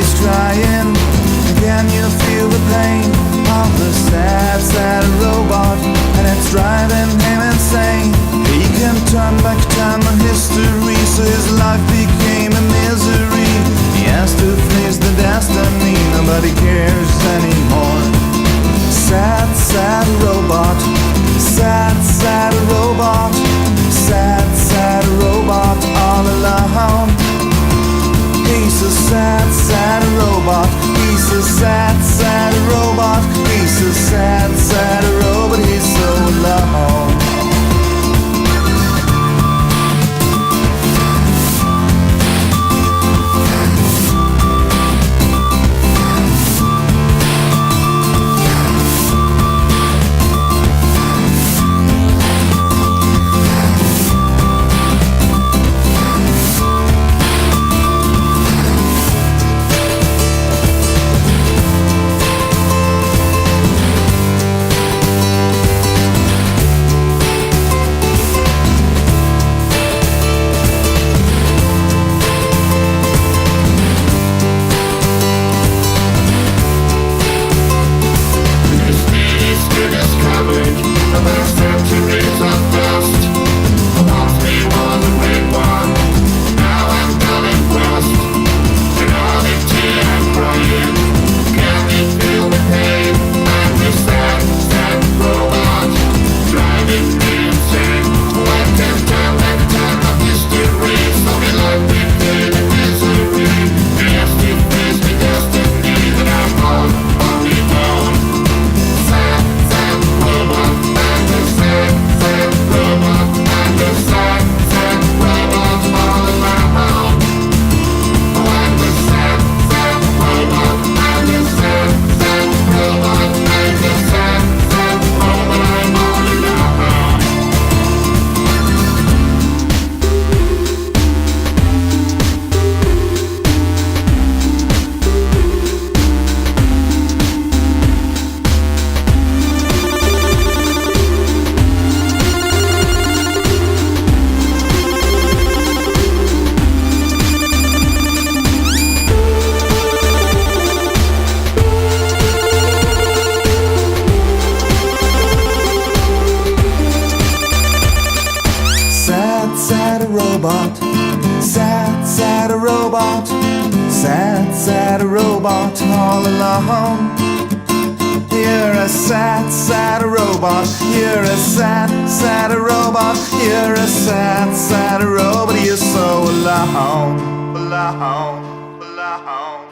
he's trying. Can you feel the pain of the sad, sad robot? And it's driving him insane. He can turn back time and history, so his life became a misery. He has to face the destiny, nobody cares anymore. Sad, sad robot. Sad, sad robot. Sad, sad robot all alone. He's a sad, sad robot. He's a sad, sad robot. He's a sad, sad robot. He's so alone. Robot, sad, sad robot, sad, sad robot all alone. You're a sad, sad robot. You're a sad, sad robot. You're a sad, sad robot. You're so alone, alone, alone.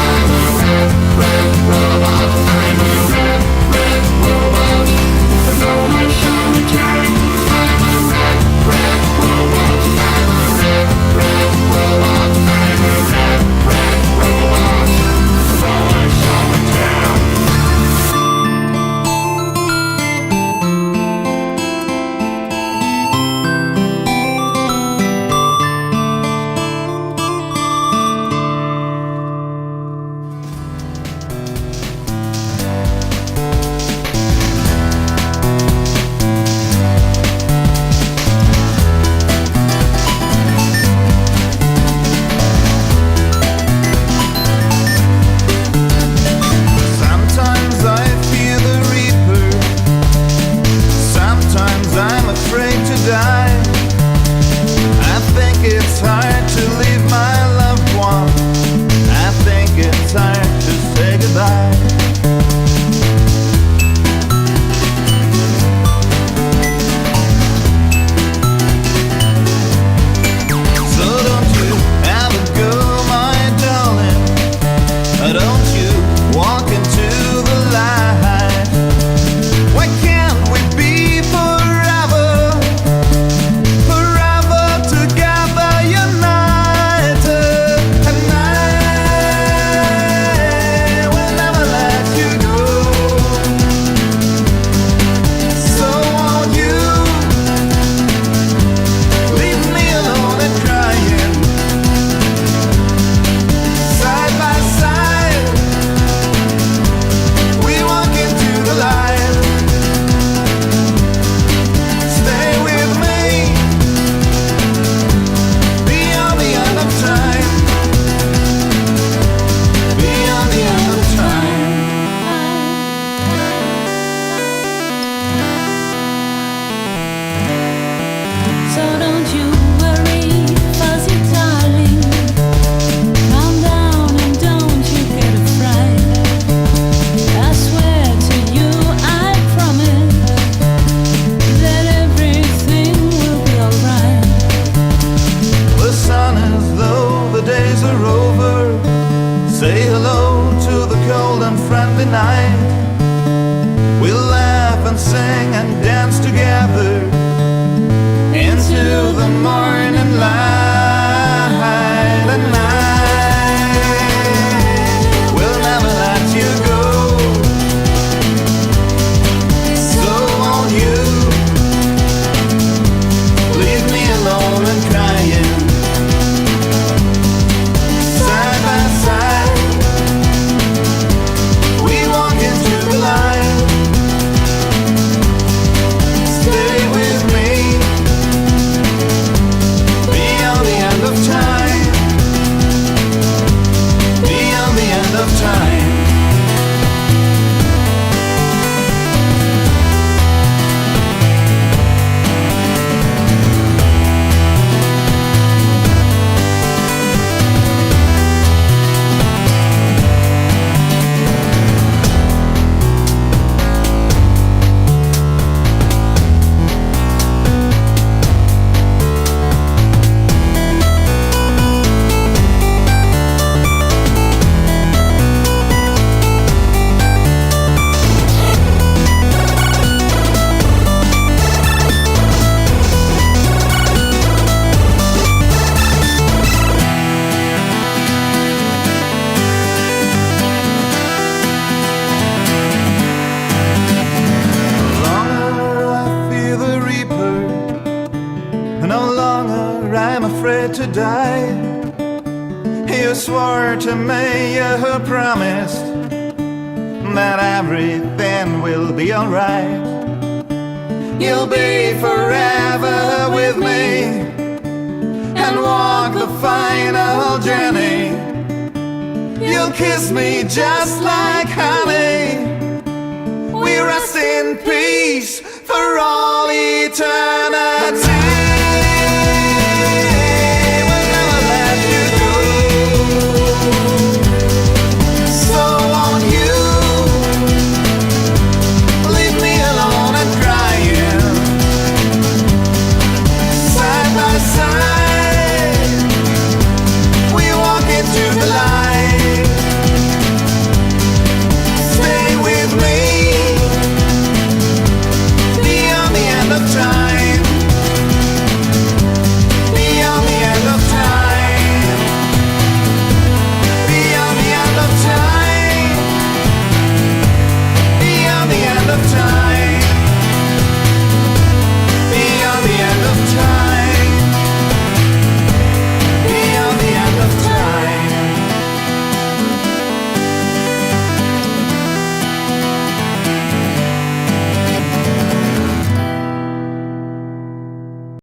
I'm a red, red robot. I know and sing and dance together into the morning light. And I will never let you go, so won't you leave me alone and crying side by side. We walk into the light. Stay with me beyond the end of time, beyond the end of time. No longer I'm afraid to die. You swore to me, you promised that everything will be alright. You'll be forever with me and walk the final journey. You'll kiss me just like honey. We rest in peace for all eternity.